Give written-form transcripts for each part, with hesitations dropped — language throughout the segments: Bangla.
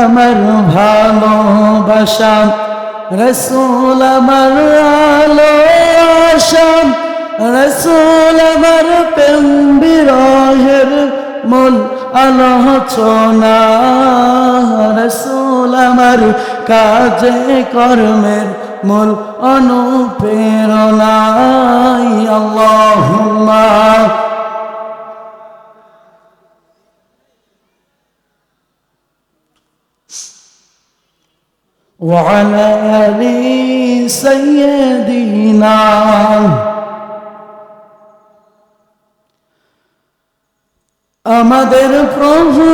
আমার ভালোবাসা, রসুল আমার আলো আশা, রসুল আমার প্রেম বিরহের মূল আলোচনা, রসুল আমার কাজে কর্মের মূল অনুপ্রেরণা। আল্লাহুম্মা وعلى آل سيدنا আমাদের প্রভু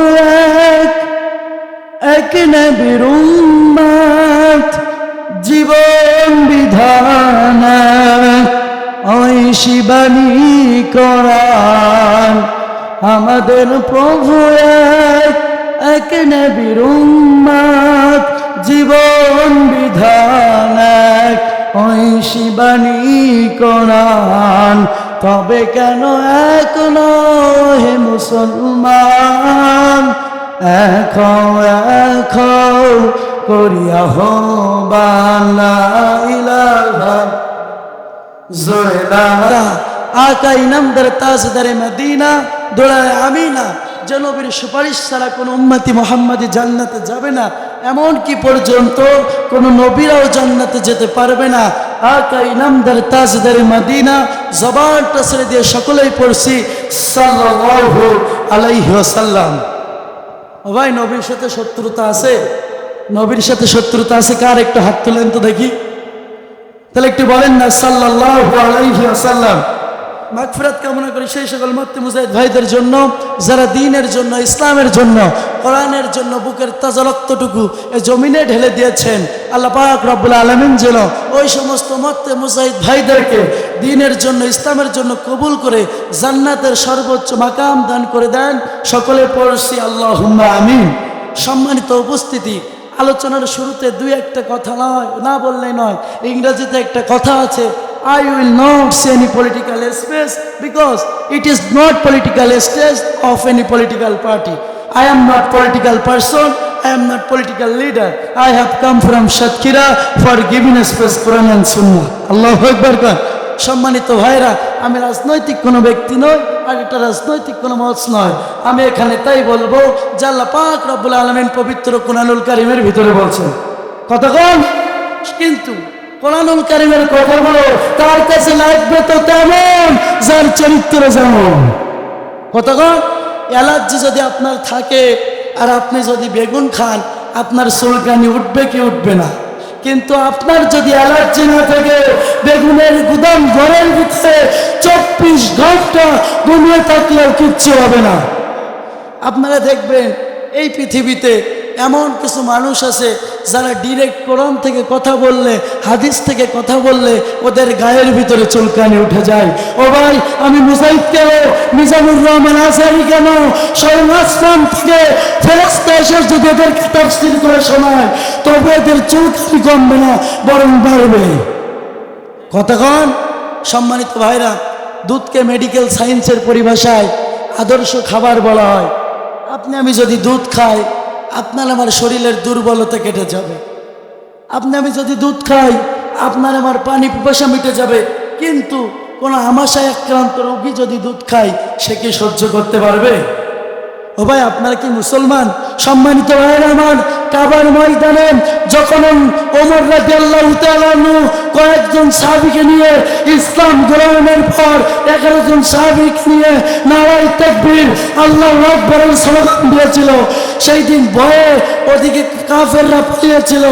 এক নবীর উম্মত, জীবন বিধান ঐশী বাণী কোরআন। আমাদের প্রভু এক নবীর উম্মত, জীবন বিধান ঐশী বাণী কোরআন। তবে কেন এক হে মুসলমান, এখো করিয়া আহ্বান, লা ইলাহা ইল্লাল্লাহ। আকা ইনামদার তাজদারে মদিনা, দোলায় আমিনা। যে নবীর সুপারিশ ছাড়া কোনো উম্মতি মুহাম্মাদি জান্নাতে যাবে না, এমনকি পর্যন্ত কোনো নবীরাও জান্নাতে যেতে পারবে না। আকা ইনামদার তাজদারে মদিনা, জবানটা ছেড়ে দিয়ে সকলেই পড়ছি সাল্লাল্লাহু আলাইহি ওয়াসাল্লাম। ও ভাই, নবীর সাথে শত্রুতা আছে? নবীর সাথে শত্রুতা আছে কার? একটু হাত তুলেন তো দেখি। তাহলে একটু বলেন না সাল্লাল্লাহু আলাইহি ওয়াসাল্লাম। মাগফিরাত কামনা করি সেই সকল মুফতি মুজাহিদ ভাইদের জন্য, যারা দ্বীনের জন্য, ইসলামের জন্য, কোরআনের জন্য বুকের তাজা রক্তটুকু এই জমিনে ঢেলে দিয়েছেন। আল্লাহ পাক রব্বুল আলামিন যেন ওই সমস্ত মুফতি মুজাহিদ ভাইদেরকে দ্বীনের জন্য, ইসলামের জন্য কবুল করে জান্নাতের সর্বোচ্চ মাকাম দান করে দেন। সকলে পড়ছি আল্লাহুম্মা আমিন। সম্মানিত উপস্থিতি, আলোচনার শুরুতে দুই একটা কথা না বললেই নয়। ইংরেজিতে একটা কথা আছে, I will not see any political space because it is not political stage of any political party. I am not political person, I am not political leader. I have come from Shatkira for giving a space Quran and Sunnah. Allahu Akbar. সম্মানিত ভাইরা, আমি রাজনৈতিক কোনো ব্যক্তি নই, আর এটা রাজনৈতিক কোনো মত নয়। আমি এখানে তাই বলবো যে আল্লাহ পাক রব্বুল আলামিন পবিত্র কোরআনুল কারীমের ভিতরে বলছেন কতক্ষণ, কিন্তু কোরআনুল কারীমের কথাগুলো তার কাছে লাগবে তো তেমন যার চরিত্র যেমন। কতক্ষণ অ্যালার্জি যদি আপনার থাকে আর আপনি যদি বেগুন খান, আপনার চুলকানি উঠবে কি উঠবে না? কিন্তু আপনার যদি অ্যালার্জি না থাকে, বেগুনের গুদাম ঘরের ভিতরে 24 ঘন্টা ঘুমিয়ে থাকলেও কিচ্ছু হবে না। আপনারা দেখবেন এই পৃথিবীতে এমন কিছু মানুষ আছে যারা ডিরেক্ট কোরআন থেকে কথা বললে, হাদিস থেকে কথা বললে ওদের গায়ের ভিতরে চুলকানি উঠে যায়। ও ভাই, আমি মুজাহিদ কেন, মিজানুর রহমান আজহারী কেন, স্বয়ং আসমান থেকে ফেরেশতা এসে যদি এদেরকে তাফসীর করে শোনায়, তবে এদের চুলকানি কমবে না, বরং বাড়বে। কতক্ষণ? সম্মানিত ভাইরা, দুধকে মেডিকেল সায়েন্সের পরিভাষায় আদর্শ খাবার বলা হয়। আপনি আমি যদি দুধ খাই, আপনার আমার শরীরের দুর্বলতা কেটে যাবে। আপনি আমি যদি দুধ খাই, আপনার আমার পানি পিপাসা মিটে যাবে। কিন্তু কোনো আমাশায় আক্রান্ত রোগী যদি দুধ খায়, সে কি সহ্য করতে পারবে? ও ভাই, আপনারা কি মুসলমান? সম্মানিত ভাইরা আমার, কাবার ময়দানে যখন ওমর রাদিয়াল্লাহু তাআলা আনহু কয়েকজন সাহাবীকে নিয়ে ইসলাম গ্রহণের পর 11 জন সাহাবীকে নিয়ে নারায়ে তাকবীর, আল্লাহু আকবারের স্লোগান দিয়েছিল, সেই দিন ভয়ে ওদিকে কাফেররা পালিয়েছিল।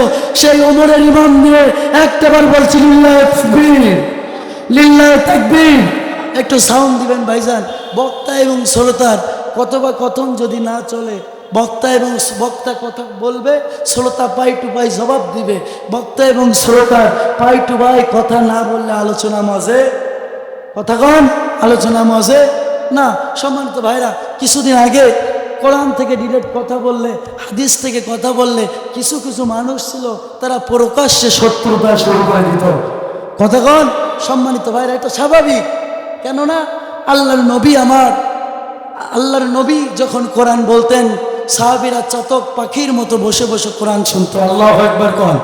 সেই ওমরের ইমাম নিয়ে একটাবার বলছিল লিল্লাহি তাকবীর, লিল্লাহি তাকবীর। একটু সাউন্ড দিবেন ভাইজান। বক্তা এবং শ্রোতার কথোপকথন যদি না চলে, বক্তা এবং বক্তা কথা বলবে, শ্রোতা পাই টু পাই জবাব দিবে। বক্তা এবং শ্রোতা পাই টু পাই কথা না বললে আলোচনা মজে, কথা কন, আলোচনা মজে না। সম্মানিত ভাইরা, কিছুদিন আগে কোরআন থেকে ডিরেক্ট কথা বললে, হাদিস থেকে কথা বললে, কিছু কিছু মানুষ ছিল তারা প্রকাশ্যে শত্রুতা শুরু করে দিত। কথা কন। সম্মানিত ভাইরা, এটা স্বাভাবিক। কেননা আল্লাহর নবী যখন কোরআন বলতেন সাহাবীরা চাতক পাখির মতো বসে বসে কোরআন শুনতো। আল্লাহু আকবার কোন।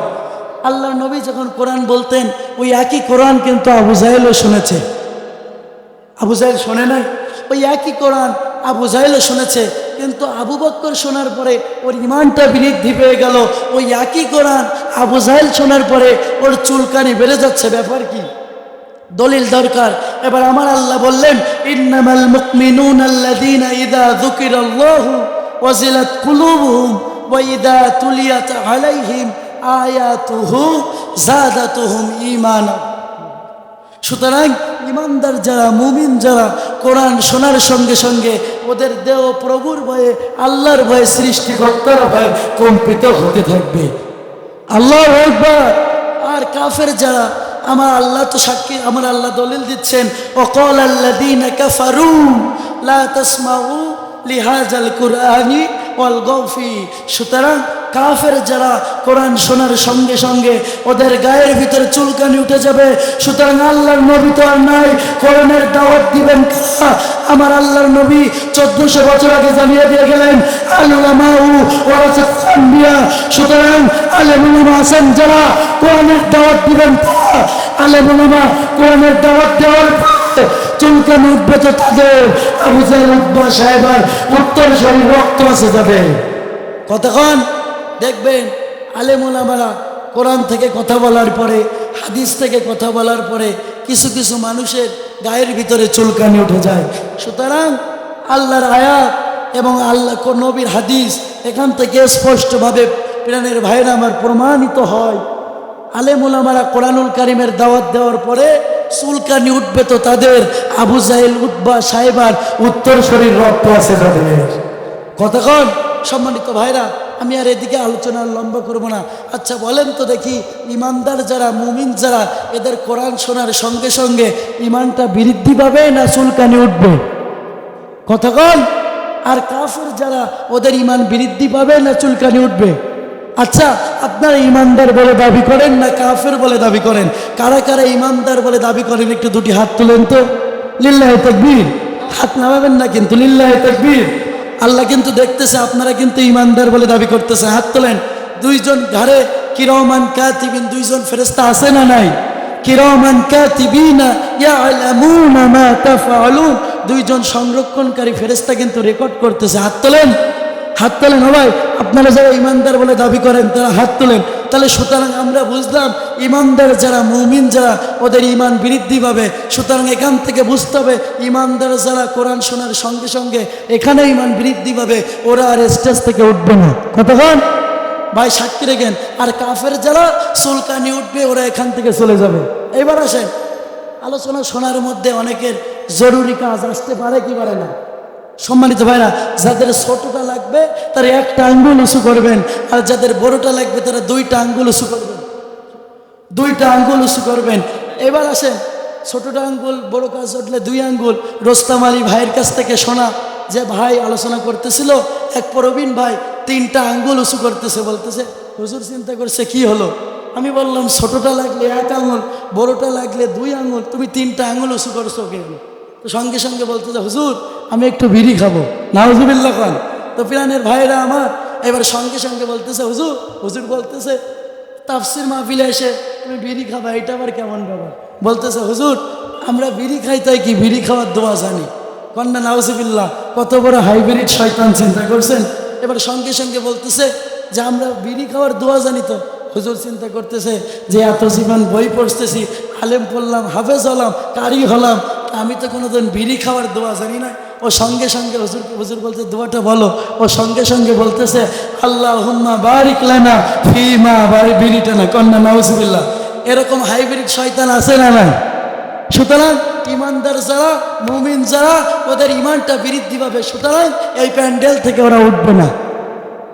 আল্লাহর নবী যখন কোরআন বলতেন ওই একই কোরআন কিন্তু আবু জাহেলও শুনেছে। আবু জাহেল শোনে নাই? ওই একই কোরআন আবু জাহেলও শুনেছে, কিন্তু আবু বকর শোনার পরে ওর ইমানটা বৃদ্ধি পেয়ে গেল। ওই একই কোরআন আবু জাহেল শোনার পরে ওর চুলকানি বেড়ে যাচ্ছে। ব্যাপার কি? দলিল দরকার। এবার আমার আল্লাহ বললেন, ইন্নামাল মুমিনুনা আল্লাযীনা ইযা যুকিরাল্লাহু ওয়াজিলাত কুলুবুহুম ওয়া ইযা তুলিয়াত আলাইহিম আয়াতুহু যাদাতুহুম ঈমানা। সুতরাং ইমানদার যারা, মুমিন যারা, কোরআন শোনার সঙ্গে সঙ্গে ওদের দেহ প্রভুর ভয়ে, আল্লাহর ভয়ে, সৃষ্টিকর্তার ভয়ে কম্পিত হতে থাকবে। আল্লাহু আকবার। আর কাফের যারা, আমার আল্লাহ তো সাক্ষী, আমার আল্লাহ দলিল দিচ্ছেন, ওয়াকাল আল্লাযীনা কাফারু লা তাসমাউ লিহাযাল কুরআনি ওয়ালগাউ ফি। সুতরাং কাফের যারা কোরআন শোনার সঙ্গে সঙ্গে ওদের গায়ের ভিতরে চুলকানি উঠে যাবে। সুতরাং আল্লাহর নবী তো আর নাই, কোরআনের দাওয়াত দিবেন কারা? আমার আল্লাহর নবী 1400 বছর আগে জানিয়ে দিয়ে গেলেন, আল উলামাউ ওয়ারাসাতুল আম্বিয়া। সুতরাং আলেম উলামা আছেন যারা, কোরআনের দাওয়াত দিবেন কারা? আলেম উলামা কোরআনের দাওয়াত দেওয়ার চুলকানি উঠবে তো তাদের। আবু জাহেল, উতবা, সাহেবার উত্তর শরীর রক্ত আছে যাবে। কতক্ষণ দেখবেন আলেম ওলামারা কোরআন থেকে কথা বলার পরে, হাদিস থেকে কথা বলার পরে কিছু কিছু মানুষের গায়ের ভিতরে চুলকানি উঠে যায়। সুতরাং আল্লাহর আয়াত এবং আল্লাহ নবীর হাদিস এখান থেকে স্পষ্টভাবে প্রাণের ভাইরা আমার প্রমাণিত হয়। আলেম ওলামারা কোরআনুল কারিমের দাওয়াত দেওয়ার পরে চুলকানি উঠবে তো তাদের। আবু জাহেল, উতবা, সাহেবার উত্তর শরীর রক্ত আছে তাদের। কতক্ষণ সম্মানিত ভাইরা, আমি আর এদিকে আলোচনা লম্বা করব না। আচ্ছা বলেন তো দেখি, ইমানদার যারা, মুমিন যারা, এদের কোরআন শোনার সঙ্গে সঙ্গে ইমানটা বৃদ্ধি পাবে না চুলকানি উঠবে? কতক্ষণ? আর কাফের যারা, ওদের ইমান বৃদ্ধি পাবে না চুলকানি উঠবে? আচ্ছা আপনারা ইমানদার বলে দাবি করেন না কাফের বলে দাবি করেন? কারা কারা ইমানদার বলে দাবি করেন একটু দুটি হাত তুলেন তো। লিল্লাহি তাকবীর। হাত নামাবেন না কিন্তু, লিল্লাহি তাকবীর। আল্লাহ কিন্তু দেখতেছে আপনারা কিন্তু ইমানদার বলে দাবি করতেছে। হাত তোলেন। দুইজন ঘরে কিরামান কাতিবিন, দুইজন ফেরেশতা আছে না নাই? কিরামান কাতিবিনা ইয়ালামুনা মা তাফআলুন। দুইজন সংরক্ষণকারী ফেরেশতা কিন্তু রেকর্ড করতেছে। হাত তোলেন, হাত তোলেন। ভাই আপনারা যারা ইমানদার বলে দাবি করেন তারা হাত তোলেন। তাহলে সুতরাং আমরা বুঝলাম ইমানদার যারা, মুমিন যারা, ওদের ইমান বৃদ্ধি পাবে। সুতরাং এখান থেকে বুঝতে হবে ইমানদার যারা কোরআন শোনার সঙ্গে সঙ্গে এখানে ইমান বৃদ্ধি পাবে, ওরা আর স্টেজ থেকে উঠবে না। কতক্ষণ ভাই সাক্ষী রেখেন। আর কাফের যারা চুলকানি উঠবে, ওরা এখান থেকে চলে যাবে। এবার আসেন, আলোচনা শোনার মধ্যে অনেকের জরুরি কাজ আসতে পারে কি পারে না? সম্মানিত ভাইরা, যাদের ছোটটা লাগবে তারা একটা আঙ্গুল উঁচু করবেন, আর যাদের বড়টা লাগবে তারা দুইটা আঙ্গুল উঁচু করবেন, দুইটা আঙ্গুল উঁচু করবেন। এবার আসেন, ছোটটা আঙ্গুল, বড় কাজ উঠলে দুই আঙ্গুল। রোস্তাম আলী ভাইয়ের কাছ থেকে শোনা যে ভাই আলোচনা করতেছিল, এক প্রবীণ ভাই তিনটা আঙ্গুল উঁচু করতেছে, বলতেছে হুজুর চিন্তা করছে কি হলো? আমি বললাম ছোটটা লাগলে এক আঙ্গুল, বড়টা লাগলে দুই আঙ্গুল, তুমি তিনটা আঙ্গুল উঁচু করছো কেন? তো সঙ্গে সঙ্গে বলতেছে হুজুর আমি একটু বিড়ি খাবো। নাউজুবিল্লাহ খান। তো প্রাণের ভাইরা আমার এবার সঙ্গে সঙ্গে বলতেছে হুজুর, হুজুর বলতেছে তাফসির মাহফিলে এসে তুমি বিড়ি খাবা, এটা আবার কেমন ব্যাপার? বলতেছে হুজুর আমরা বিড়ি খাই তাই কি বিড়ি খাওয়ার দোয়া জানি। কন্যা নাউজুবিল্লাহ, কত বড় হাইব্রিড শয়তান চিন্তা করছেন। এবার সঙ্গে সঙ্গে বলতেছে যে আমরা বিড়ি খাওয়ার দোয়া জানি। তো হুজুর চিন্তা করতেছে যে এত জীবন বই পড়তেছি, আলেম পড়লাম, হাফেজ হলাম, কারি হলাম, আমি তো কোনোদিন বিড়ি খাওয়ার দোয়া জানি না। ও সঙ্গে সঙ্গে হুজুর বলতে দোয়াটা বলো। ও সঙ্গে সঙ্গে বলতেছে আল্লাহুম্মা বারিক লানা ফিমা বিড়িটা না। কন্যা নাউজুবিল্লাহ। এরকম হাইব্রিড শয়তান আছে না না? সুতরাং ইমানদার যারা, মুমিন যারা, ওদের ইমানটা বৃদ্ধি পাবে। সুতরাং এই প্যান্ডেল থেকে ওরা উঠবে না।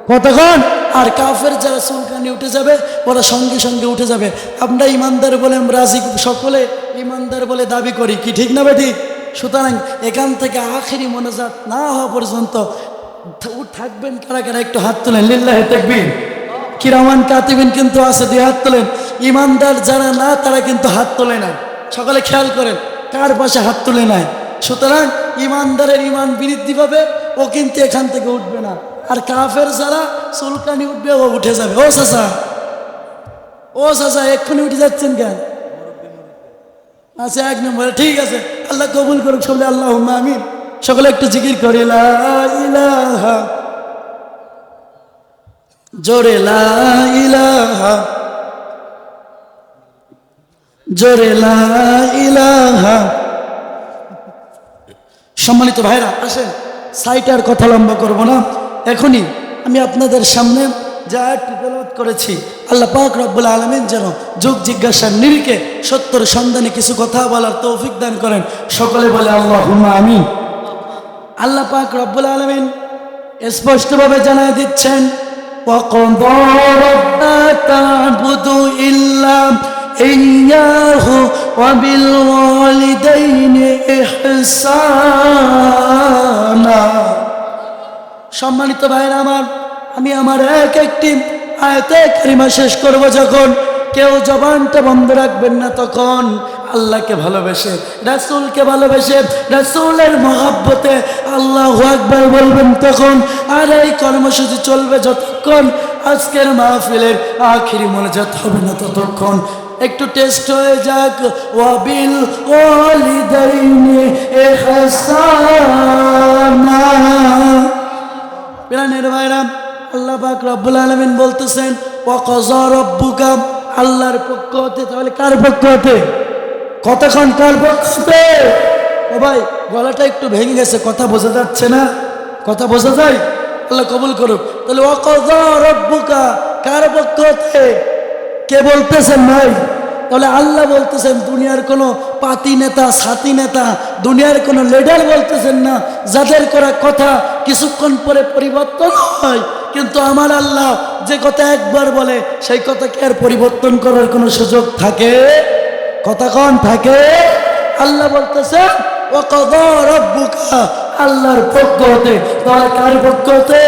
কতক্ষণ? আর কাফের যারা চুলকানি উঠে যাবে, ওরা সঙ্গে সঙ্গে উঠে যাবে। আমরা ইমানদার বলে রাজি, সকলে ইমানদার বলে দাবি করি, কি ঠিক না বেঠিক? সুতরাং এখান থেকে আখেরি মোনাজাত না হওয়া পর্যন্ত থাকবেন কারা কারা একটু হাত তোলেন। লিল্লাহি তাকবীর। কিরামান কাতিবিন কিন্তু আছে, দুই হাত তোলেন। ইমানদার যারা না তারা কিন্তু হাত তোলে না। সকলে খেয়াল করেন কার পাশে হাত তুলে নাই। সুতরাং ইমানদারের ইমান বৃদ্ধি পাবে, ও কিন্তু এখান থেকে উঠবে না। আর কাফের যারা চুলকানি উঠবে ও উঠে যাবে। ও চাচা এক্ষুনি উঠে যাচ্ছেন কেন? আচ্ছা 1 নম্বরে ঠিক আছে, আল্লাহ কবুল করুক সকলে, আল্লাহুম্মা আমিন। সকলে একটু জিকির করে লা ইলাহা, জোরে লা ইলাহা, জোরে লা ইলাহা। সম্মানিত ভাইরা আসেন, সাইটার কথা লম্বা করব না, এখনই আমি আপনাদের সামনে যে আয়াতটি তেলাওয়াত করেছি, আল্লাহ পাক রব্বুল আলামিন যেন যোগ জিজ্ঞাসার নিরিখে সত্যর সন্ধানে কিছু কথা বলার তৌফিক দান করেন। সকলে বলে আল্লাহুম্মা আমিন। আল্লাহ পাক রব্বুল আলামিন স্পষ্টভাবে জানায় দিচ্ছেন, ওয়াকাদা রাব্বুকা তা'বুদু ইল্লা ইয়্যাহু ওয়া বিল ওয়ালিদাইনি ইহসানা। সম্মানিত ভাইরা আমার, আমি আমার এক একটি আয়াতে কারিমা শেষ করব, যখন কেউ জবানটা বন্ধ রাখবেন না, তখন আল্লাহকে ভালোবেসে, রাসূলকে ভালোবেসে, রাসূলের মহব্বতে আল্লাহু আকবার বলবেন তখন। আর এই কর্মসূচি চলবে যতক্ষণ আজকের মাহফিলের আখিরি মোনাজাত হবে না ততক্ষণ। একটু টেস্ট হয়ে যাক, ওয়াবিল ওয়ালিদাইনি ইহসানা। প্রাণের ভাইরা, আল্লাহ পাক রব্বুল আলামিন বলতেছেন ওয়াকাযা রাব্বুকা, আল্লাহর পক্ষ হতে। তাহলে কার পক্ষ হতে? কতক্ষণ কার পক্ষ হতে? ও ভাই গলাটা একটু ভেঙে গেছে, কথা বোঝা যাচ্ছে না? কথা বোঝা যায়? আল্লাহ কবুল করুক। তাহলে ওয়াকাযা রাব্বুকা কার পক্ষ হতে? কে বলতেছেন ভাই? তাহলে আল্লাহ বলতেছেন, দুনিয়ার কোনো পাতি নেতা, সাথী নেতা, দুনিয়ার কোনো লিডার বলতেছেন না, যাদের করা কথা কিছুক্ষণ পরে পরিবর্তন হয়। কিন্তু আমার আল্লাহ যে কথা একবার বলে সেই কথাকে আর পরিবর্তন করার কোনো সুযোগ থাকে? কতক্ষণ থাকে? আল্লাহ বলতেছেন ওয়াকাযা রাব্বুকা, আল্লাহর পক্ষ হতে। তাহলে কার পক্ষ হতে?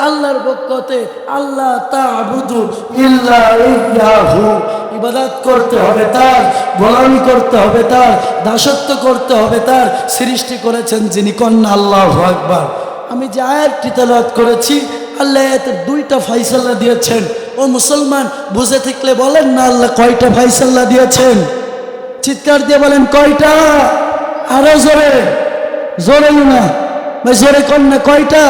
আল্লাহর পক্ষ হতে। আল্লাহ তা'বুদু ইল্লা ইয়্যাহু, ইবাদত করতে হবে তার, গোলামি করতে হবে তার, দাসত্ব করতে হবে তার। সৃষ্টি করেছেন যিনি, কন্যা আল্লাহু আকবার। আমি যে আয়াতটি তেলাওয়াত করেছি, আল্লাহ এতে 2টা ফয়সালা দিয়েছেন। ও মুসলমান, বুঝে থাকলে বলেন না আল্লাহ কয়টা ফয়সালা দিয়েছেন? চিৎকার দিয়ে বলেন কয়টা? আরো জোরে, জোরে না ভাই, জোরে কন্যা কয়টা?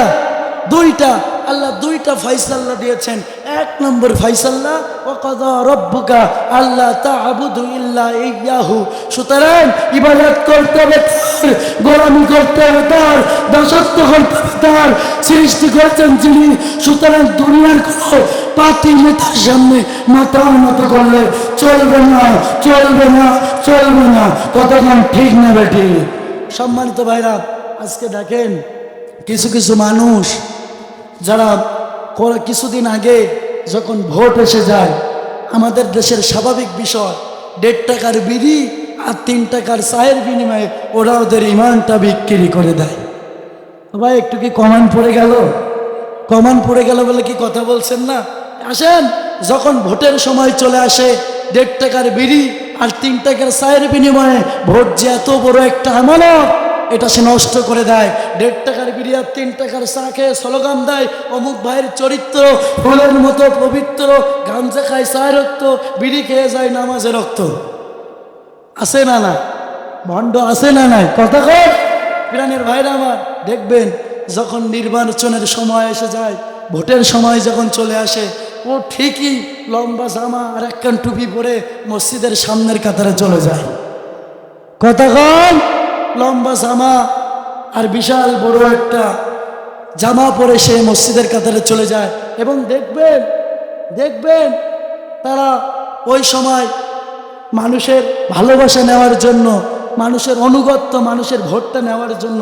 2টা। আল্লাহ 2টা ফয়সালা দিয়েছেন। 1 নম্বর ফয়সালা ওয়াকাযা রাব্বুকা আল্লা তা'বুদু ইল্লা ইয়্যাহু। সুতরাং ইবাদত করতে হবে তার, গোলামি করতে হবে তার, দাসত্ব করতে হবে তার। সৃষ্টি করেছেন যিনি। সুতরাং দুনিয়ার কোনো পাতি নেতার সামনে মাথা উন্নত করলে চলবে না, চলবে না, চলবে না। কতক্ষণ ঠিক না বেটি? সম্মানিত ভাইরা, আজকে দেখেন কিছু কিছু মানুষ যারা কিছুদিন আগে যখন ভোট এসে যায়, আমাদের দেশের স্বাভাবিক বিষয় 1.5 টাকার বিড়ি আর 3 টাকার চায়ের বিনিময়ে ওরা ওদের ইমানটা বিক্রি করে দেয়। ভাই একটু কি কমান পড়ে গেল? কমান পড়ে গেল বলে কি কথা বলছেন না? আসেন, যখন ভোটের সময় চলে আসে 1.5 টাকার বিড়ি আর 3 টাকার চায়ের বিনিময়ে ভোট যে এত বড় একটা আমানত, এটা সে নষ্ট করে দেয়। 1.5 টাকার বিড়ি আর 3 টাকার চা খেয়ে স্লোগান দেয় অমুক ভাইয়ের চরিত্র ফুলের মতো পবিত্র, গাঞ্জা খায় চায়ের রক্ত, বিড়ি খেয়ে যায় নামাজের রক্ত। আছে না না? ভণ্ড আছে না নাই? কথা কর প্রাণের ভাইরা আমার। দেখবেন যখন নির্বাচনের সময় এসে যায়, ভোটের সময় যখন চলে আসে, ও ঠিকই লম্বা জামা আর একখান টুপি পরে মসজিদের সামনের কাতারে চলে যায়। কথা কন, লম্বা জামা আর বিশাল বড় একটা জামা পরে সে মসজিদের কাতারে চলে যায়। এবং দেখবেন দেখবেন তারা ওই সময় মানুষের ভালোবাসা নেওয়ার জন্য, মানুষের অনুগত্য, মানুষের ভোটটা নেওয়ার জন্য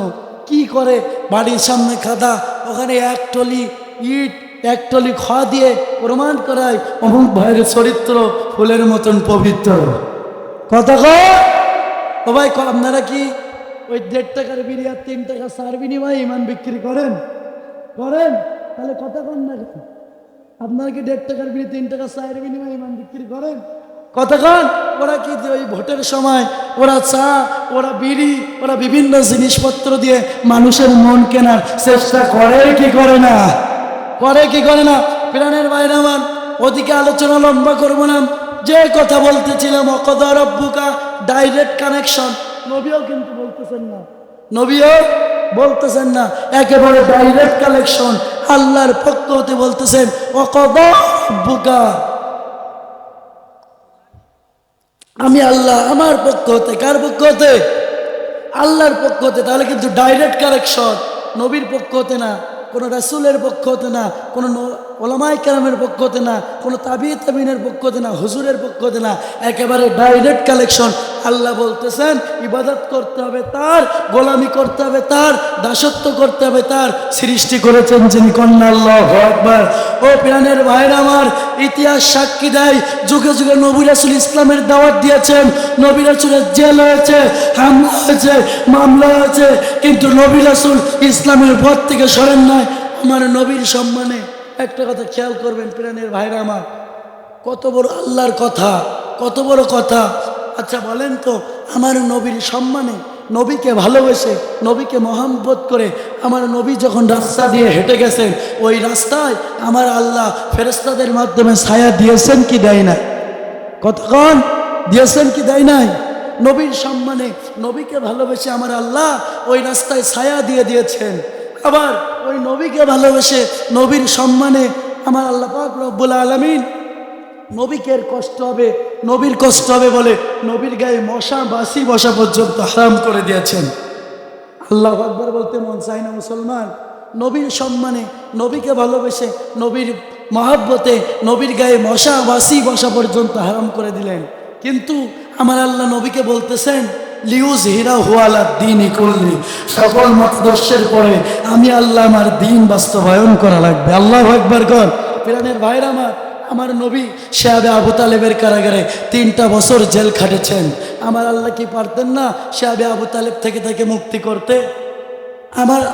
কি করে, বাড়ির সামনে খাদা, ওখানে 1 টলি ইট 1 টলি খোয়া দিয়ে প্রমাণ করায় অমুক ভাইয়ের চরিত্র ফুলের মতন পবিত্র। কথা কয় ও ভাই, আপনারা কি ওই 1.5 টাকার বিড়ি আর 3 টাকা চার বিনিময়ে ইমান বিক্রি করেন? করেন? তাহলে কথা কন না কেন? আপনারা কি 1.5 টাকার বিড়ি 3 টাকা চায়ের বিনিময়ে ইমান বিক্রি করেন? কতক্ষণ ওরা কি ওই ভোটের সময় ওরা চা, ওরা বিড়ি, ওরা বিভিন্ন জিনিসপত্র দিয়ে মানুষের মন কেনার চেষ্টা করে কি করে না? করে কি করে না? প্রাণের বাইরে আমার ওদিকে আলোচনা লম্বা করবো না। যে কথা বলতেছিলাম অকদা রব্বুকা, ডাইরেক্ট কানেকশন। নবীও কিন্তু বলতেছেন না, নবীও বলতেছেন না, একেবারে ডাইরেক্ট কানেকশন আল্লাহর পক্ষ হতে বলতেছেন অকদা রব্বুকা, আমি আল্লাহ আমার পক্ষ হতে। কার পক্ষ হতে? আল্লাহর পক্ষ হতে। তাহলে কিন্তু ডাইরেক্ট কারেকশন, নবীর পক্ষ হতে না, কোনো রাসূলের পক্ষ হতে না, কোনো ওলামায়ে কেরামের পক্ষ হতে না, কোনো তাবিনের পক্ষ হতে না, হুজুরের পক্ষ হতে না, একেবারে ডাইরেক্ট কালেকশন। আল্লাহ বলতেছেন ইবাদত করতে হবে তার, গোলামি করতে হবে তার, দাসত্ব করতে হবে তার। সৃষ্টি করেছেন যিনি, কন্যা আল্লাহু আকবার। ও প্রাণের ভাইরা আমার, ইতিহাস সাক্ষী দেয় যুগে যুগে নবী রাসূল ইসলামের দাওয়াত দিয়েছেন, নবী রাসূলের জেল হয়েছে, হামলা হয়েছে, মামলা হয়েছে, কিন্তু নবী রাসূল ইসলামের পথ থেকে সরেন নাই। আমার নবীর সম্মানে একটা কথা খেয়াল করবেন প্রাণের ভাইরা আমার, কত বড় আল্লাহর কথা, কত বড় কথা। আচ্ছা বলেন তো, আমার নবীর সম্মানে, নবীকে ভালোবেসে, নবীকে মহব্বত করে আমার নবী যখন রাস্তা দিয়ে হেঁটে গেছেন, ওই রাস্তায় আমার আল্লাহ ফেরেশতাদের মাধ্যমে ছায়া দিয়েছেন কি দেয় না? কতক্ষণ দিয়েছেন কি দেয় নাই? নবীর সম্মানে, নবীকে ভালোবেসে আমার আল্লাহ ওই রাস্তায় ছায়া দিয়ে দিয়েছেন। আবার ওই নবীকে ভালোবেসে, নবীর সম্মানে আমার আল্লাহ পাক রব্বুল আলামিন নবীকে কষ্ট হবে, নবীর কষ্ট হবে বলে নবীর গায়ে মশা বাসি বসা পর্যন্ত হারাম করে দিয়েছেন। আল্লাহু আকবার বলতে মন চায় না মুসলমান? নবীর সম্মানে, নবীকে ভালোবেসে, নবীর মহব্বতে নবীর গায়ে মশা বাসি বসা পর্যন্ত হারাম করে দিলেন। কিন্তু আমার আল্লাহ নবীকে বলতেছেন লিউজ হিরা হুয়ালা দিন করলি, সকল মতাদর্শের পরে আমি আল্লাহ আমার দিন বাস্তবায়ন করা লাগবে। আল্লাহু আকবার কর। প্রাণের ভাইরা আমার নবী শাহাবে আবু তালেবের কারাগারে 3টা বছর জেল খাটেছেন। আমার আল্লাহ কি পারতেন না শাহাবে আবু তালেব থেকে তাকে মুক্তি করতে?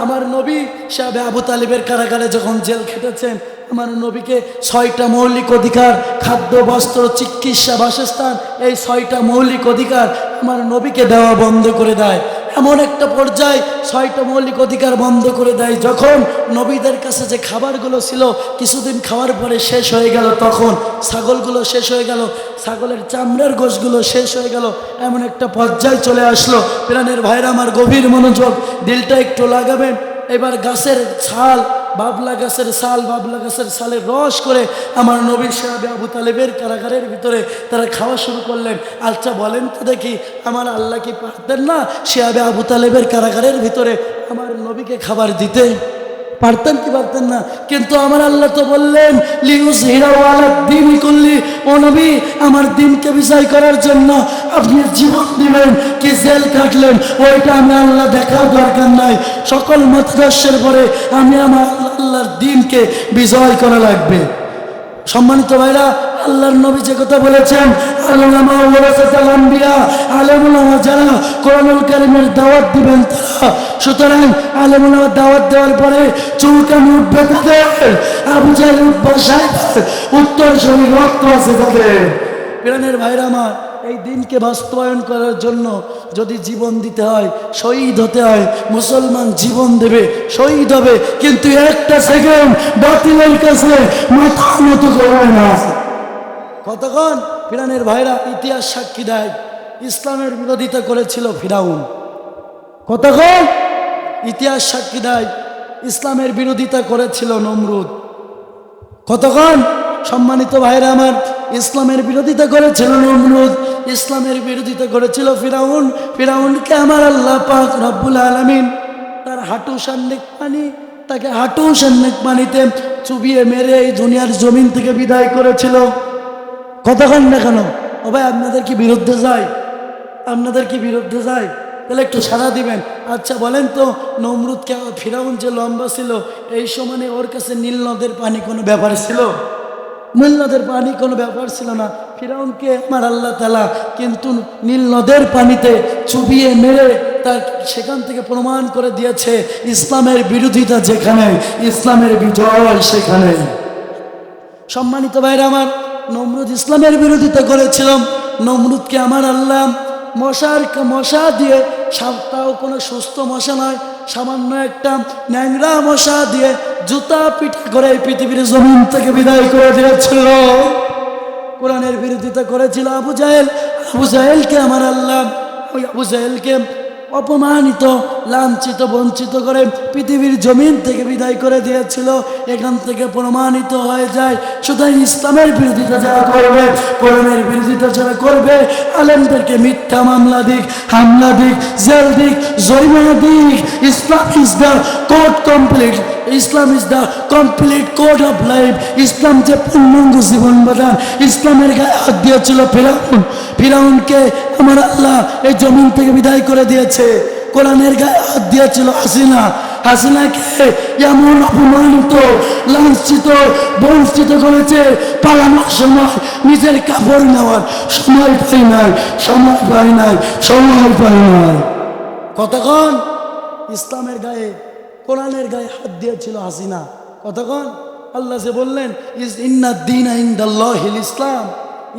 আমার নবী শাহাবে আবু তালেবের কারাগারে যখন জেল খেটেছেন, আমার নবীকে 6টা মৌলিক অধিকার, খাদ্য, বস্ত্র, চিকিৎসা, বাসস্থান, এই 6টা মৌলিক অধিকার আমার নবীকে দেওয়া বন্ধ করে দেয়। এমন একটা পর্যায়ে 6টা মৌলিক অধিকার বন্ধ করে দেয় যখন নবীদের কাছে যে খাবারগুলো ছিল কিছুদিন খাওয়ার পরে শেষ হয়ে গেল, তখন ছাগলগুলো শেষ হয়ে গেল, ছাগলের চামড়ার গোশগুলো শেষ হয়ে গেল, এমন একটা পর্যায়ে চলে আসলো। প্রাণের ভাইরা আমার, গভীর মনোযোগ, দিলটা একটু লাগাবেন। এবার গাছের ছাল, বাবলা গাছের ছাল, বাবলা গাছের ছালের রস করে আমার নবীর শাহাবে আবু তালেবের কারাগারের ভিতরে তারা খাওয়া শুরু করলেন। আচ্ছা বলেন তো দেখি, আমার আল্লাহ কি পারতেন না শাহাবে আবু তালেবের কারাগারের ভিতরে আমার নবীকে খাবার দিতে? পারতেন কি পারতেন না? কিন্তু আমার আল্লাহ তো বললেন লিউজ হিরাওয়ালা দিন করলি, ও নবী আমার দিনকে বিজয় করার জন্য আপনি জীবন দিবেন কি জেল কাটলেন ওইটা আমি আল্লাহ দেখার দরকার নাই। সকল মতাদর্শের পরে আমি আমার আল্লাহর দিনকে বিজয় করা লাগবে। সম্মানিত ভাইরা, আল্লাহর নবী যে কথা বলেছেন, আলেমুলামা ওয়ারাসাতুল আম্বিয়া, আলেমুলামা যারা কোরআনুল কারীমের দাওয়াত দিবেন তারা। সুতরাং আলেমুলামা দাওয়াত দেওয়ার পরে চুলকানি উঠবে তাদের, আবু জাহেল উঠবে সাহেবের, উত্তর শরীর রক্ত আছে তাদের। প্রাণের ভাইরা আমার, এই দিনকে বাস্তবায়ন করার জন্য যদি জীবন দিতে হয়, শহীদ হতে হয়, মুসলমান জীবন দেবে, শহীদ হবে, কিন্তু একটা সেকেন্ড বাতিলের কাছে মাথা নত করবে না। কতক্ষণ? ফিরানের ভাইরা, ইতিহাস সাক্ষী দেয় ইসলামের বিরোধিতা করেছিল ফিরাউন। কতক্ষণ? ইতিহাস সাক্ষী দেয় ইসলামের বিরোধিতা করেছিল নমরুদ। কতক্ষণ? সম্মানিত ভাইরা আমার, ইসলামের বিরোধিতা করেছিল নমরুদ, ইসলামের বিরোধিতা করেছিল ফিরাউন। ফিরাউনকে আমার আল্লাহ পাক রব্বুল আলামিন তার হাঁটু সান্নিক পানি, তাকে হাঁটু সান্নিক পানিতে চুবিয়ে মেরে এই দুনিয়ার জমিন থেকে বিদায় করেছিল। কতক্ষণ দেখানো? ও ভাই, আপনাদের কি বিরুদ্ধে যায়? আপনাদের কি বিরুদ্ধে যায়? তাহলে একটু সাড়া দিবেন। আচ্ছা বলেন তো, নমরুদকে, ফিরাউন যে লম্বা ছিল, এই সমানে ওর কাছে নীল নদের পানি কোনো ব্যাপার ছিল? নীল নদের পানি কোনো ব্যাপার ছিল না। ফিরাউনকে আমার আল্লাহ তাআলা কিন্তু নীল নদের পানিতে চুবিয়ে মেরে তার সেখান থেকে প্রমাণ করে দিয়েছে ইসলামের বিরোধিতা যেখানে, ইসলামের বিজয় সেখানে। সম্মানিত ভাইরা আমার, নমরুদ ইসলামের বিরোধিতা করেছিল। নমরুদকে আমার আল্লাহ মশা দিয়ে, তাও কোনো সুস্থ মশা নয়, সামান্য একটা ন্যাংরা মশা দিয়ে জুতা পিটা করে পৃথিবীর জমিন থেকে বিদায় করে দিয়েছিল। কোরআনের বিরোধিতা করেছিল আবু জাহেল। আবু জাহেলকে আমার আল্লাহ, ওই আবু জাহেলকে অপমানিত, লাঞ্ছিত, বঞ্চিত করে পৃথিবীর জমিন থেকে বিদায় করে দিয়েছিল। এখান থেকে প্রমাণিত হয়ে যায় সুতরাং ইসলামের বিরোধিতা যারা করবে, কোরআনের বিরোধিতা যারা করবে, আলেমদেরকে মিথ্যা মামলা দিক, হামলা দিক, জেল দিক, জরিমানা দিক, Islam is the code complete, Islam is the complete code of life. Islam যে পূর্ণাঙ্গ জীবন বিধান। ইসলামের গায়ে হাত দিয়েছিল ফিরাউন, ফিরাউনকে আমার আল্লাহ এই জমিন থেকে বিদায় করে দিয়েছে। কোরআনের গায়ে হাত দিয়েছিল হাসিনা, হাসিনাকে এমন অপমানিত, লাঞ্ছিত, বঞ্চিত করেছে, পালানোর সময় নিজের কাপড় নেওয়ার সময় পাই নাই, সময় পাই নাই, সময় পাই নাই। কতক্ষণ ইসলামের গায়ে, কোরআনের গায়ে হাত দিয়েছিল হাসিনা। কতক্ষণ আল্লাহ যে বললেন ইন্নাদ-দীনা ইনদাল্লাহিল ইসলাম,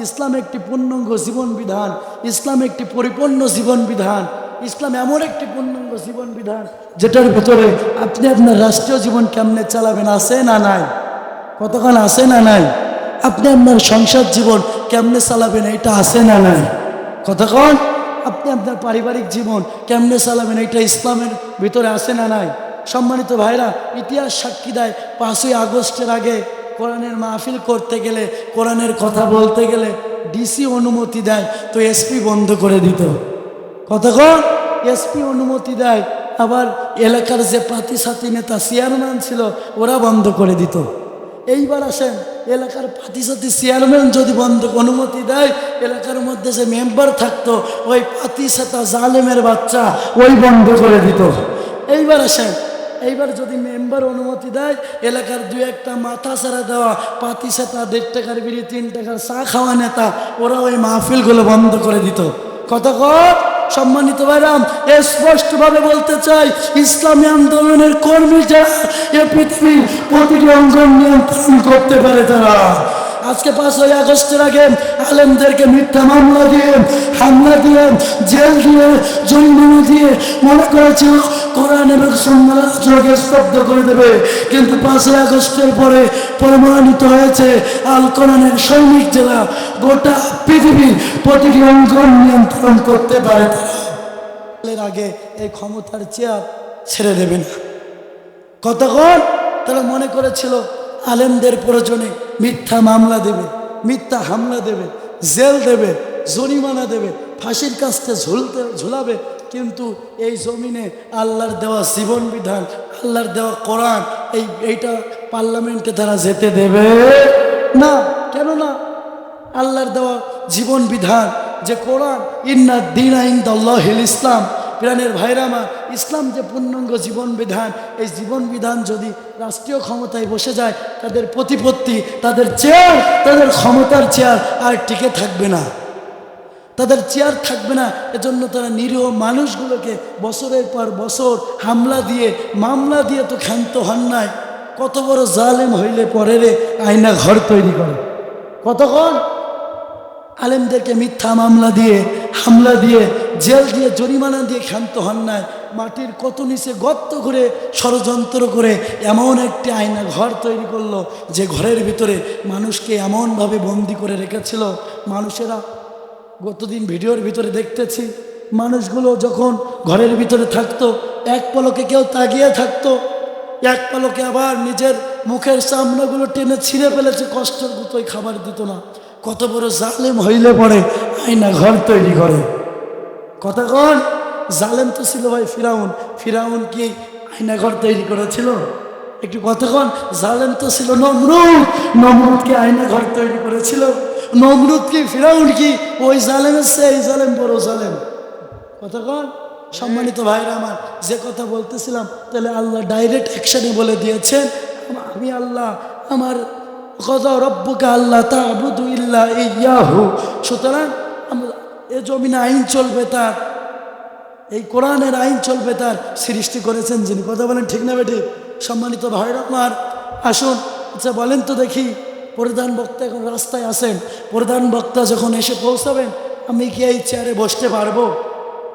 ইসলাম একটি পূর্ণাঙ্গ জীবন বিধান, ইসলাম একটি পরিপূর্ণ জীবন বিধান। ইসলাম এমন একটি পূর্ণাঙ্গ জীবন বিধান যেটার ভিতরে আপনি আপনার রাষ্ট্রীয় জীবন কেমনে চালাবেন আছে না নাই? কতক্ষণ আছে না নাই? আপনি আপনার সংসার জীবন কেমনে চালাবেন এটা আছে না নাই? কতক্ষণ আপনি আপনার পারিবারিক জীবন কেমনে চালাবেন এটা ইসলামের ভিতরে আছে না নাই? সম্মানিত ভাইরা, ইতিহাস সাক্ষী দেয় 5ই আগস্টের আগে কোরআনের মাহফিল করতে গেলে, কোরআনের কথা বলতে গেলে ডিসি অনুমতি দেয় তো এসপি বন্ধ করে দিত। কতক্ষণ এসপি অনুমতি দেয়, আবার এলাকার যে পাতিসাতি নেতা চেয়ারম্যান ছিল ওরা বন্ধ করে দিত। এইবার আসেন, এলাকার পাতিসাতি চেয়ারম্যান যদি বন্ধ অনুমতি দেয়, এলাকার মধ্যে যে মেম্বার থাকতো ওই পাতিসাতা জালেমের বাচ্চা ওই বন্ধ করে দিত। এইবার আসেন, এইবার যদি মেম্বার অনুমতি দেয়, এলাকার 2-1টা মাথা ছাড়া দেওয়া পাতিসাতা 1.5 টাকার বিড়ি 3 টাকার চা খাওয়া নেতা ওরা ওই মাহফিলগুলো বন্ধ করে দিত। কতক্ষণ সম্মানিত ভাইরাম, স্পষ্টভাবে বলতে চাই, ইসলামী আন্দোলনের কর্মী যারা এ পৃথিবীর প্রতিটি অঙ্গন নিয়ন্ত্রণ করতে পারে তারা আজকে 5ই আগস্টের আগে আলেমদেরকে মিথ্যা মামলা দিয়ে, হামলা দিয়ে, জেল দিয়ে, জরিমানা দিয়ে মনে করেছিল কোরআন এবং সুন্নাহকে স্তব্ধ করে দেবে। কিন্তু 5ই আগস্টের পরে প্রমাণিত হয়েছে আল কোরআনের সৈনিক যারা গোটা পৃথিবীর প্রতিটি অঙ্গন নিয়ন্ত্রণ করতে পারে তারা আগে এই ক্ষমতার চেয়ার ছেড়ে দেবে না। কতক্ষণ তারা মনে করেছিল আলেমদের প্রয়োজনে মিথ্যা মামলা দেবে, মিথ্যা হামলা দেবে, জেল দেবে, জরিমানা দেবে, ফাঁসির কাস্তে ঝুলাবে। কিন্তু এই জমিনে আল্লাহর দেওয়া জীবন বিধান, আল্লাহর দেওয়া কোরআন, এইটা পার্লামেন্টে তারা যেতে দেবে না। কেন না? আল্লাহর দেওয়া জীবন বিধান যে কোরআন, ইন্নাদ-দীনা ইনদাল্লাহিল ইসলাম। প্রাণের ভাইরামা, ইসলাম যে পূর্ণাঙ্গ জীবন বিধান, এই জীবন বিধান যদি রাষ্ট্রীয় ক্ষমতায় বসে যায়, তাদের প্রতিপত্তি, তাদের চেয়ার, তাদের ক্ষমতার চেয়ার আর টিকে থাকবে না, তাদের চেয়ার থাকবে না। এজন্য তারা নিরীহ মানুষগুলোকে বছরের পর বছর হামলা দিয়ে, মামলা দিয়ে তো ক্ষান্ত হন নাই। কত বড় জালেম হইলে পরে রে আয়না ঘর তৈরি করে। কতক্ষণ আলেমদেরকে মিথ্যা মামলা দিয়ে, হামলা দিয়ে, জেল দিয়ে, জরিমানা দিয়ে ক্ষান্ত হন নাই। মাটির কত নিচে গর্ত করে, ষড়যন্ত্র করে এমন একটি আয়না ঘর তৈরি করলো যে ঘরের ভিতরে মানুষকে এমনভাবে বন্দি করে রেখেছিল। মানুষেরা গতদিন ভিডিওর ভিতরে দেখতেছি, মানুষগুলো যখন ঘরের ভিতরে থাকতো, এক পলকে কেউ তাকিয়ে থাকতো, এক পলকে আবার নিজের মুখের চামড়াগুলো টেনে ছিঁড়ে ফেলেছে, কষ্টের গুতোয় খাবার দিত না। কত বড় জালেম হইলে পরে আয়না ঘর তৈরি করে। কতক্ষণ জালেম তো ছিল ভাই ফিরাউন। ফিরাউন কি আয়না ঘর তৈরি করেছিল? একটু কতক্ষণ জালেম তো ছিল নমরুদ। নমরুদ কি আয়না ঘর তৈরি করেছিল? নমরুদ কি, ফিরাউন কি? ওই জালেমের চেয়ে এই জালেম বড় জালেম। কতক্ষণ সম্মানিত ভাইরা আমার, যে কথা বলতেছিলাম, তাহলে আল্লাহ ডাইরেক্ট অ্যাকশনে বলে দিয়েছেন, আমি আল্লাহ, আমার কযা রব্বুকা আল্লাহ তা'বুদু ইল্লা ইয়াহু। সুতরাং এ জমিনে আইন চলবে তার, এই কোরআনের আইন চলবে তার, সৃষ্টি করেছেন যিনি। কথা বলেন ঠিক না বেঠিক? সম্মানিত ভাইরা আমার, আসুন আচ্ছা বলেন তো দেখি, প্রধান বক্তা এখন রাস্তায় আসেন, প্রধান বক্তা যখন এসে পৌঁছাবেন আমি কি এই চেয়ারে বসতে পারবো?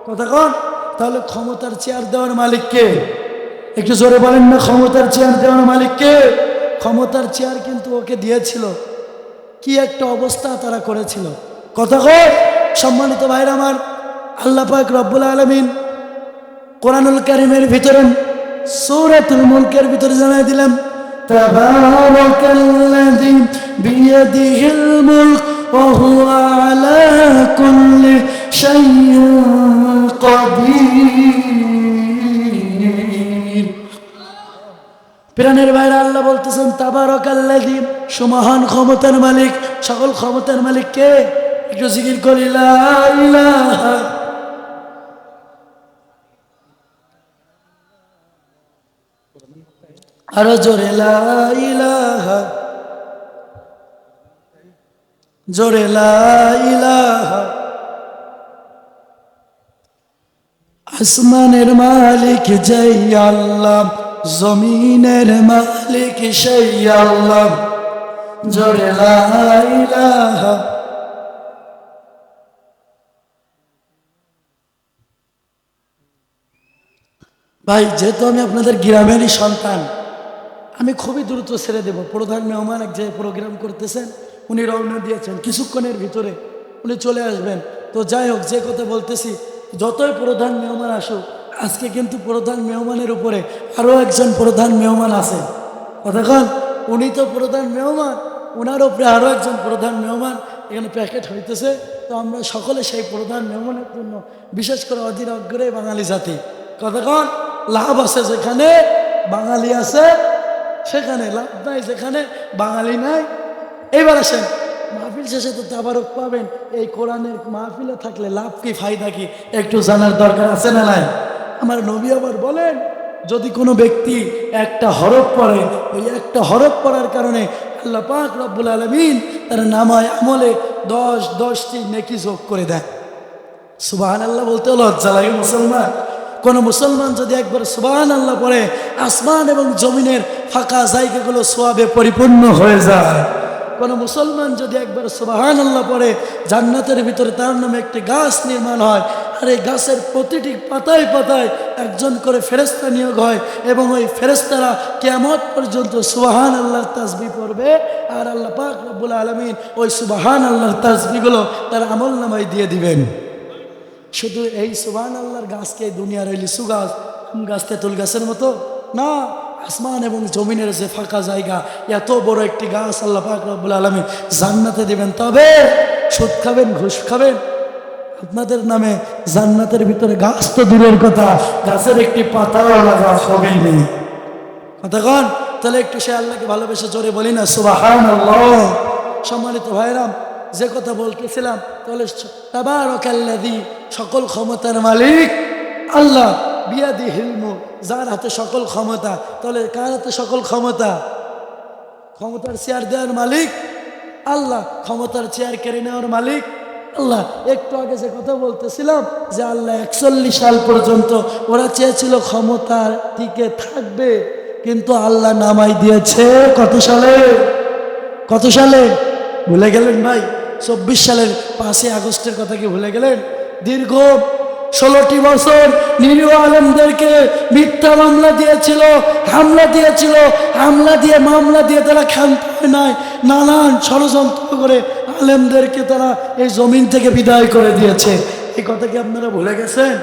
কথা কন। তাহলে ক্ষমতার চেয়ার দেওয়ার মালিক কে? একটু জোরে বলেন না, ক্ষমতার চেয়ার দেওয়ার মালিক কে? ক্ষমতার চেয়ার কিন্তু ওকে দিয়েছিল, কি একটা অবস্থা তারা করেছিল। কথা কয়। সম্মানিত ভাইরা আমার, আল্লাহ পাক রব্বুল আলামিন কোরআনুল কারীমের ভিতরে সূরাতুল মুলকের ভিতরে জানাই দিলাম, তাবারাকাল্লাযী বিয়াদিহিল মুলক ওয়া হুয়া আলা কুল্লি শাইইন কাদির। প্রাণের ভাইরা, আল্লাহ বলতেছেন তাবারাকাল্লাযী, সুমহান ক্ষমতার মালিক। সকল ক্ষমতার মালিক কে? একটু জিকির করি লা ইলাহা। আরো জোরে লা ইলাহা, জোরে লা ইলাহা। আসমানের মালিক জয় আল্লাহ, জমিনের মালিক সেই আল্লাহ, জোরে লা ইলাহা। ভাই, যেহেতু আমি আপনাদের গ্রামেরই সন্তান, আমি খুবই দ্রুত ছেড়ে দেব। প্রধান মেহমান এক যে প্রোগ্রাম করতেছেন, উনি রওনা দিয়েছেন, কিছুক্ষণের ভিতরে উনি চলে আসবেন। তো যাই হোক, যে কথা বলতেছি, যতই প্রধান মেহমান আসুক, আজকে কিন্তু প্রধান মেহমানের উপরে আরও একজন প্রধান মেহমান আছে। কতক্ষণ? উনি তো প্রধান মেহমান, ওনার উপরে আরও একজন প্রধান মেহমান এখানে প্যাকেট হইতেছে। তো আমরা সকলে সেই প্রধান মেহমানের জন্য, বিশেষ করে অধীর অগ্রে বাঙালি জাতি, কতক্ষণ লাভ আছে যেখানে বাঙালি আছে, সেখানে লাভ নাই যেখানে বাঙালি নাই। এইবার আসেন, মাহফিল শেষে তো তাবারক পাবেন। এই কোরআনের মাহফিলে থাকলে লাভ কি, ফায়দা কি, একটু জানার দরকার আছে না নাই? আমার নবী আবার বলেন, যদি কোনো ব্যক্তি একটা হরফ পড়ে, ওই একটা হরফ পড়ার কারণে আল্লাহ পাক রব্বুল আলামিন তার নামায় আমলে 10টি নেকি যোগ করে দেয়। সুবহানাল্লাহ বলতে লজ্জা লাগে মুসলমান। কোন মুসলমান যদি একবার সুবহানাল্লাহ পড়ে, আসমান এবং জমিনের ফাঁকা জায়গাগুলো সওয়াবে পরিপূর্ণ হয়ে যায়। কোন মুসলমান যদি একবার সুবহানাল্লাহ পড়ে, জান্নাতের ভিতরে তার নামে একটি গাছ নির্মাণ হয়, আর এই গাছের প্রতিটি পাতায় পাতায় একজন করে ফেরেশতা নিয়োগ হয়, এবং ওই ফেরেশতারা কিয়ামত পর্যন্ত সুবহানাল্লাহর তাসবিহ পড়বে, আর আল্লাহ পাক রব্বুল আলামিন ওই সুবহানাল্লাহর তাসবিহগুলো তার আমলনামায় দিয়ে দিবেন। শুধু এই সুবহানাল্লাহর গাছকে দুনিয়ার ওই লিচু গাছ, আম গাছ, তেঁতুল গাছের মতো না, আসমান এবং জমিনের যে ফাঁকা জায়গা, এত বড় একটি গাছ আল্লাহ পাক রব্বুল আলামিন জান্নাতে দিবেন। তবে সুদ খাবেন, ঘুষ খাবেন, আপনাদের নামে জান্নাতের ভিতরে গাছ তো দূরের কথা, গাছের একটি পাতাও লাগা হবেই নেই। কতক্ষণ? তাহলে একটু সে আল্লাহকে ভালোবেসে জোরে বলি না সুবহানাল্লাহ। সম্মানিত ভাইরাম, যে কথা বলতেছিলাম, তাহলে তাবারাকাল্লাযী, সকল ক্ষমতার মালিক আল্লাহ, বিয়াদিহিল মুলক, যার হাতে সকল ক্ষমতা। তাহলে কার হাতে সকল ক্ষমতা? ক্ষমতার চেয়ার দেওয়ার মালিক আল্লাহ, ক্ষমতার চেয়ার কেড়ে নেওয়ার মালিক আল্লাহ। একটু আগে যে কথা বলতেছিলাম যে আল্লাহ 41 সাল পর্যন্ত ওরা চেয়েছিল ক্ষমতার টিকে থাকবে, কিন্তু আল্লাহ নামাই দিয়েছে কত সালে? কত সালে ভুলে গেলেন ভাই? 24 সালের 5ই আগস্টের কথা কি ভুলে গেলেন? দীর্ঘ 16টি বছর নিরীহ আলেমদেরকে মিথ্যা মামলা দিয়েছিল, হামলা দিয়েছিল, হামলা দিয়ে মামলা দিয়ে তারা ক্ষান্ত হয় নাই, নানান ষড়যন্ত্র করে আলেমদেরকে তারা এই জমিন থেকে বিদায় করে দিয়েছে। এই কথা কি আপনারা ভুলে গেছেন?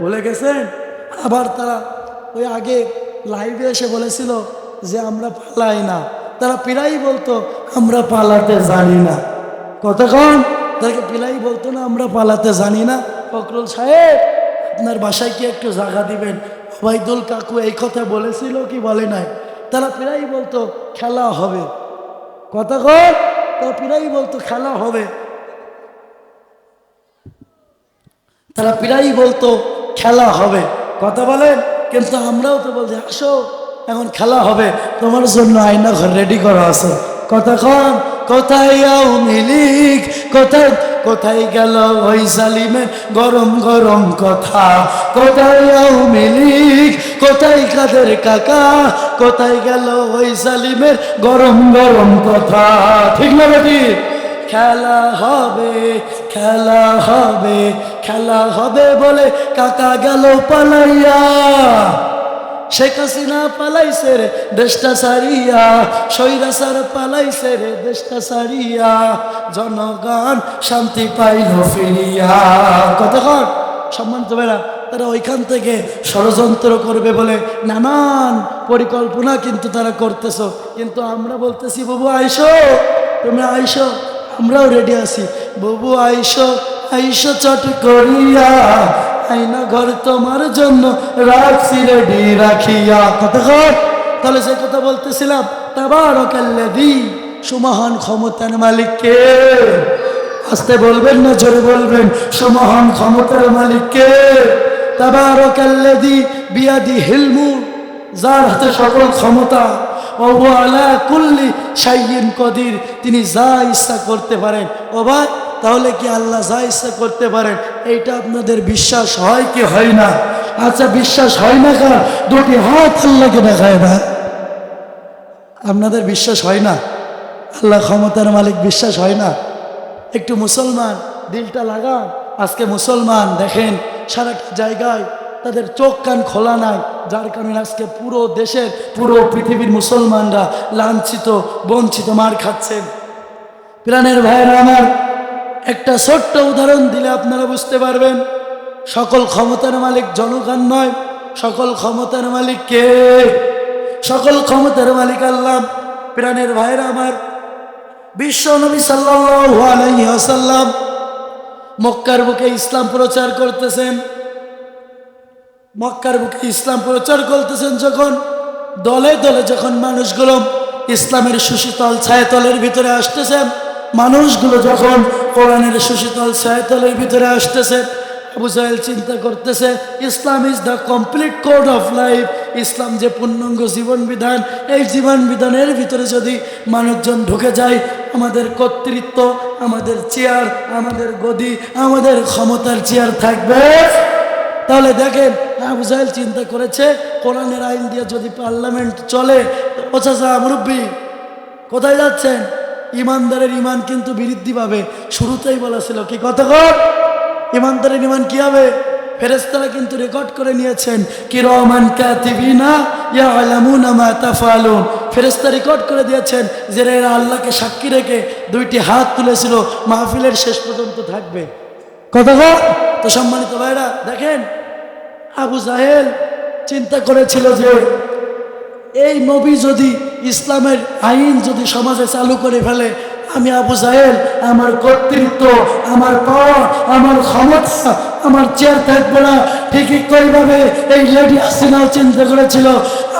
ভুলে গেছেন? আবার তারা ওই আগে লাইভে এসে বলেছিল যে আমরা পালাই না, তারা প্রায়ই বলতো আমরা পালাতে জানি না। কতক্ষণ? তাদেরকে প্রায়ই বলতো না আমরা পালাতে জানি না। ফখরুল সাহেব, আপনার বাসায় কি একটু জায়গা দিবেন? ওবায়দুল কাকু এই কথা বলেছিল কি বলে নাই? তারা প্রায়ই বলতো খেলা হবে। কতক্ষণ? তারা প্রায়ই বলতো খেলা হবে, তারা প্রায়ই বলতো খেলা হবে। কথা বলেন? কিন্তু আমরাও তো বলছি আসো এখন খেলা হবে, তোমার জন্য আয়না ঘর রেডি করা আছে। কতক্ষণ? কোথায় আওয়ামী লীগ, কোথায় কোথায় গেল ওই জালিমের গরম গরম কথা? কোথায় আওয়ামী লীগ, কোথায় কাদের কাকা, কোথায় গেল ওই জালিমের গরম গরম কথা? ঠিক না বেটি? খেলা হবে, খেলা হবে, খেলা হবে বলে কাকা গেল পালাইয়া। শেখ হাসিনা পালাইছে রে দেশটা সারিয়া, স্বৈরাচার পালাইছে রে দেশটা সারিয়া, জনগণ শান্তি পাইল ফিরিয়া। কতক্ষণ সম্মানিত ভাইরা, তারা ওইখান থেকে ষড়যন্ত্র করবে বলে নানান পরিকল্পনা কিন্তু তারা করতেছ, কিন্তু আমরা বলতেছি বাবু আইসো, তুমি আইসো, আমরাও রেডি আছি। বাবু আইসো, আইসো চট করিয়া, আইনা ঘর তোমার জন্য রাখছি রেডি রাখিয়া। কতক্ষণ? তাহলে যে কথা বলতেছিলাম, তাবারাকাল্লাযী, সুমহান ক্ষমতার মালিক কে? আস্তে বলবেন না জোরে বলবেন? সুমহান ক্ষমতার মালিক কে? তাবারাকাল্লাযী বিয়াদিহিল মুলক, যার হাতে সকল ক্ষমতা, ওয়া হুয়া আলা কুল্লি শাইইন কদির, তিনি যা ইচ্ছা করতে পারেন। ও ভাই, তাহলে কি আল্লাহ যা ইচ্ছা করতে পারেন, এইটা আপনাদের বিশ্বাস হয় কি হয় না? আচ্ছা, বিশ্বাস হয় না কার? দুটি হাত আল্লাহকে দেখায় না। আপনাদের বিশ্বাস হয় না আল্লাহ ক্ষমতার মালিক? বিশ্বাস হয় না? একটু মুসলমান দিলটা লাগান। আজকে মুসলমান দেখেন সারাটা জায়গায় তাদের চোখ কান খোলা নাই, যার কারণে আজকে পুরো দেশের, পুরো পৃথিবীর মুসলমানরা লাঞ্ছিত, বঞ্চিত, মার খাচ্ছেন। প্রাণের ভাইয়েরা আমার, একটা ছোট্ট উদাহরণ দিলে আপনারা বুঝতে পারবেন। সকল ক্ষমতার মালিক জনগণ নয়, সকল ক্ষমতার মালিক কে? সকল ক্ষমতার মালিক আল্লাহ। প্রাণের ভাইয়েরা আমার, বিশ্ব নবী সাল্লাল্লাহু আলাইহি ওয়াসাল্লাম মক্কার বুকে ইসলাম প্রচার করতেছেন। মক্কার বুকে ইসলাম প্রচার করতেছেন যখন, দলে দলে যখন মানুষগুলো ইসলামের সুশীতল ছায়াতলের ভিতরে আসতেছেন, মানুষগুলো যখন কোরআনের সুশীতল ছায়াতলের ভিতরে আসতেছে, আবু জাহেল চিন্তা করতেছে Islam is the complete code of life, Islam যে পূর্ণাঙ্গ জীবন বিধান, এই জীবন বিধানের ভিতরে যদি মানুষজন ঢুকে যায়, আমাদের কর্তৃত্ব, আমাদের চেয়ার, আমাদের গদি, আমাদের ক্ষমতার চেয়ার থাকবে। তাহলে দেখেন আবু জাহেল চিন্তা করেছে কোরআনের আইন দিয়ে যদি পার্লামেন্ট চলে, ও চাচা মুরব্বী কোথায় যাচ্ছেন? ইমানদারের ইমান কিন্তু বৃদ্ধি পাবে। শুরুতেই বলা ছিল কি কতক্ষণ? ইমানদারের ইমান কি হবে? ফেরেশতারা কিন্তু রেকর্ড করে নিয়েছেন, কিরামান কাতিবিনা ইয়ালামুনা মা তাফআলুন। ফেরেশতা রেকর্ড করে দিয়েছেন যে এরা আল্লাহকে সাক্ষী রেখে দুইটি হাত তুলেছিল, মাহফিলের শেষ পর্যন্ত থাকবে। কতক্ষণ? তো সম্মানিত ভাইরা দেখেন, আবু জাহেল চিন্তা করেছিল যে এই নবী যদি ইসলামের আইন যদি সমাজে চালু করে ফেলে, আমি আবু জাহেল আমার কর্তৃত্ব, আমার পাওয়ার, আমার ক্ষমতা, আমার চেয়ার থাকবে না। ঠিক একইভাবে এই লেডি হাসিনাও চিন্তা করেছিল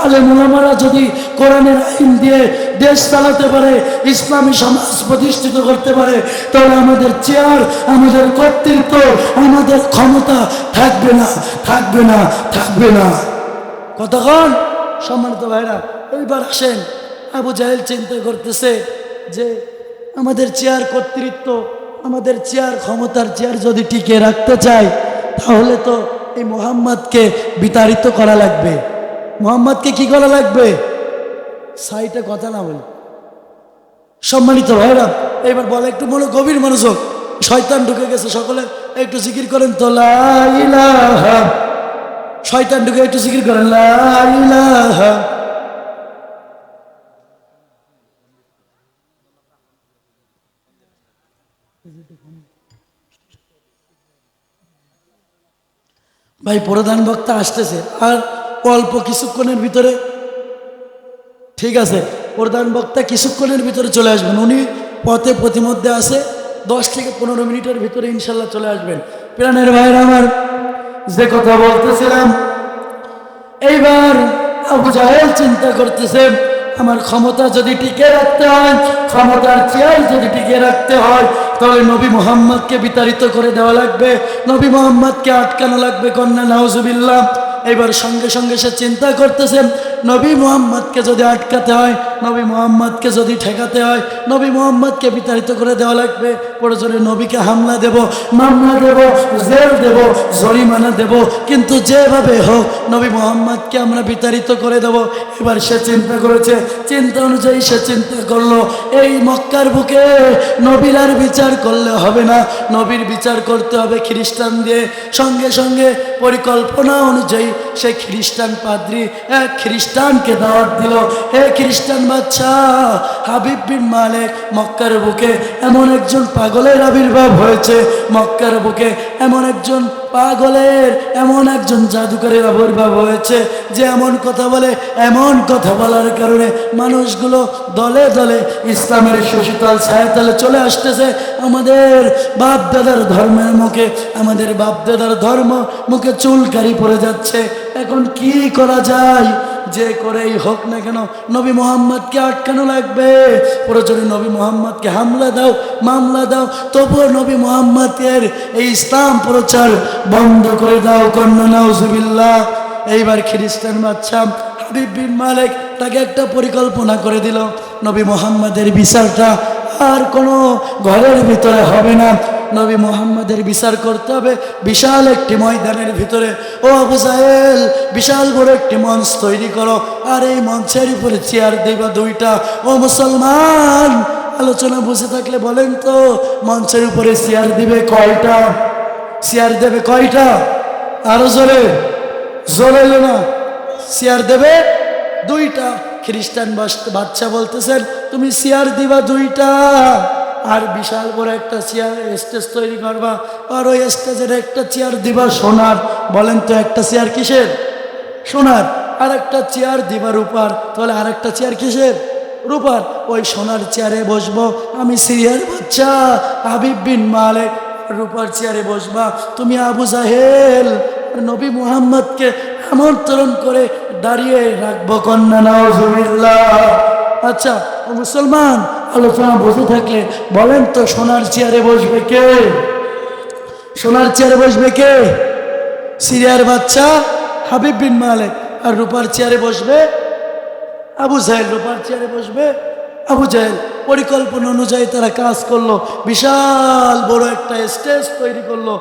আলেম ওলামারা যদি কোরআনের আইন দিয়ে দেশ চালাতে পারে, ইসলামী সমাজ প্রতিষ্ঠিত করতে পারে, তাহলে আমাদের চেয়ার, আমাদের কর্তৃত্ব, আমাদের ক্ষমতা থাকবে না, থাকবে না, থাকবে না। কতক্ষণ? সম্মানিত ভাইরা, এইবার আসেন, আবু জাহেল চিন্তা করতেছে যে আমাদের চেয়ার কর্তৃত্ব, আমাদের চেয়ার ক্ষমতার চেয়ার যদি টিকে রাখতে চাই, তাহলে তো এই মোহাম্মদকে বিতাড়িত করা লাগবে। মোহাম্মদকে কি করা লাগবে? সাইটে কথা না বলে। সম্মানিত ভাইরা, এবার বলে একটু গভীর মনোযোগ, শয়তান ঢুকে গেছে, সকলে একটু জিকির করেন তো লা ইলাহা। শয়তান ঢুকে একটু জিকির করেন লা ইলাহা। ভাই প্রধান বক্তা আসতেছে আর অল্প কিছুক্ষণের ভিতরে, ঠিক আছে, প্রধান বক্তা কিছুক্ষণের ভিতরে চলে আসবেন। উনি পথে প্রতিমধ্যে আছে, 10 থেকে 15 মিনিটের ভিতরে ইনশাল্লাহ চলে আসবেন। প্রাণের ভাইরা আমার, যে কথা বলতেছিলাম, এইবার আবু জাহেল চিন্তা করতেছে আমার ক্ষমতা যদি টিকে রাখতে হয়, ক্ষমতার চেয়ার যদি টিকে রাখতে হয়, তাহলে নবী মুহাম্মদকে বিতাড়িত করে দেওয়া লাগবে, নবী মুহাম্মদকে আটকানো লাগবে। কন্যা নাউজুবিল্লাহ। এবার সঙ্গে সঙ্গে সে চিন্তা করতেছে নবী মুহাম্মদকে যদি আটকাতে হয়, নবী মুহাম্মদকে যদি ঠেকাতে হয়, নবী মুহাম্মদকে বিতাড়িত করে দেওয়া লাগবে, প্রয়োজনে নবীকে হামলা দেব, মামলা দেব, জেল দেব, জরিমানা দেব, কিন্তু যেভাবে হোক নবী মোহাম্মদকে আমরা বিতাড়িত করে দেব। এবার সে চিন্তা করেছে, চিন্তা অনুযায়ী সে চিন্তা করলো, এই মক্কার বুকে নবীর আর বিচার করলে হবে না, নবীর বিচার করতে হবে খ্রিস্টান দিয়ে। সঙ্গে সঙ্গে পরিকল্পনা অনুযায়ী সে খ্রিস্টান পাদ্রী এক খ্রিস্টানকে দাওয়াত দিল, হে খ্রিস্টান বাচ্চা, হাবিব বিন মালিক, মক্কার বুকে এমন একজন পাগলের আবির্ভাব হয়েছে, মক্কার বুকে এমন একজন পাগলের, এমন একজন জাদুকরের আবির্ভাব হয়েছে যে এমন কথা বলে, এমন কথা বলার কারণে মানুষগুলো দলে দলে ইসলামের সুশীতল ছায়াতলে চলে আসতেছে। আমাদের বাপ দাদার ধর্মের মুখে, আমাদের বাপ দাদার ধর্ম মুখে চুলকারি পড়ে যাচ্ছে। এখন কি করা যায়? যে করেই হোক না কেন নবী মোহাম্মদকে আটকানো লাগবে। প্রয়োজনে নবী মোহাম্মদকে হামলা দাও, মামলা দাও, তবুও নবী মোহাম্মদের এই ইসলাম প্রচার বন্ধ করে দাও। কন্যা নাউজুবিল্লাহ। এইবার খ্রিস্টান বাচ্চা হাবিব বিন মালিক তাকে একটা পরিকল্পনা করে দিল, নবী মোহাম্মদের বিচারটা আর কোনো ঘরের ভিতরে হবে না, নবী মোহাম্মদের বিচার করতে হবে বিশাল একটি ময়দানের ভিতরে। ও আবু জাহেল, বিশাল বড় একটি মঞ্চ তৈরি করো, আর এই মঞ্চের উপরে চেয়ার দেবা দুইটা। ও মুসলমান, আলোচনা বুঝে থাকলে বলেন তো, মঞ্চের উপরে চেয়ার দিবে কয়টা? চেয়ার দেবে কয়টা? আরো জোরে, জোরে এলো না। চেয়ার দেবে দুইটা। খ্রিস্টান বাচ্চা বলতেছেন, তুমি চেয়ার দিবা দুইটা, আর বিশাল বড় একটা চেয়ার স্টেজ তৈরি করবা, আর ওই স্টেজের একটা চেয়ার দিবা সোনার। বলেন তো, একটা চেয়ার কিসের? সোনার। আর একটা চেয়ার দিবা রূপার। তাহলে আর একটা চেয়ার কিসের? রূপার। ওই সোনার চেয়ারে বসবো আমি, সিরিয়ার বাচ্চা হাবিব বিন মালিক, রূপার চেয়ারে বসবা তুমি আবু জাহেল। নবী মুহাম্মদকে আমন্ত্রণ করে দাঁড়িয়ে রাখবো। কন্যা নাউজুবিল্লাহ। আচ্ছা ও মুসলমান, আলোচনা বুঝে থাকলে বলেন তো, সোনার চেয়ারে বসবে কে? সোনার চেয়ারে বসবে কে? সিরিয়ার বাচ্চা হাবিব বিন মালিক। আর রূপার চেয়ারে বসবে আবু জাহেল। রূপার চেয়ারে বসবে আবু জাহেল। পরিকল্পনা অনুযায়ী তারা কাজ করলো, বিশাল বড় একটা স্টেজ তৈরি করলো।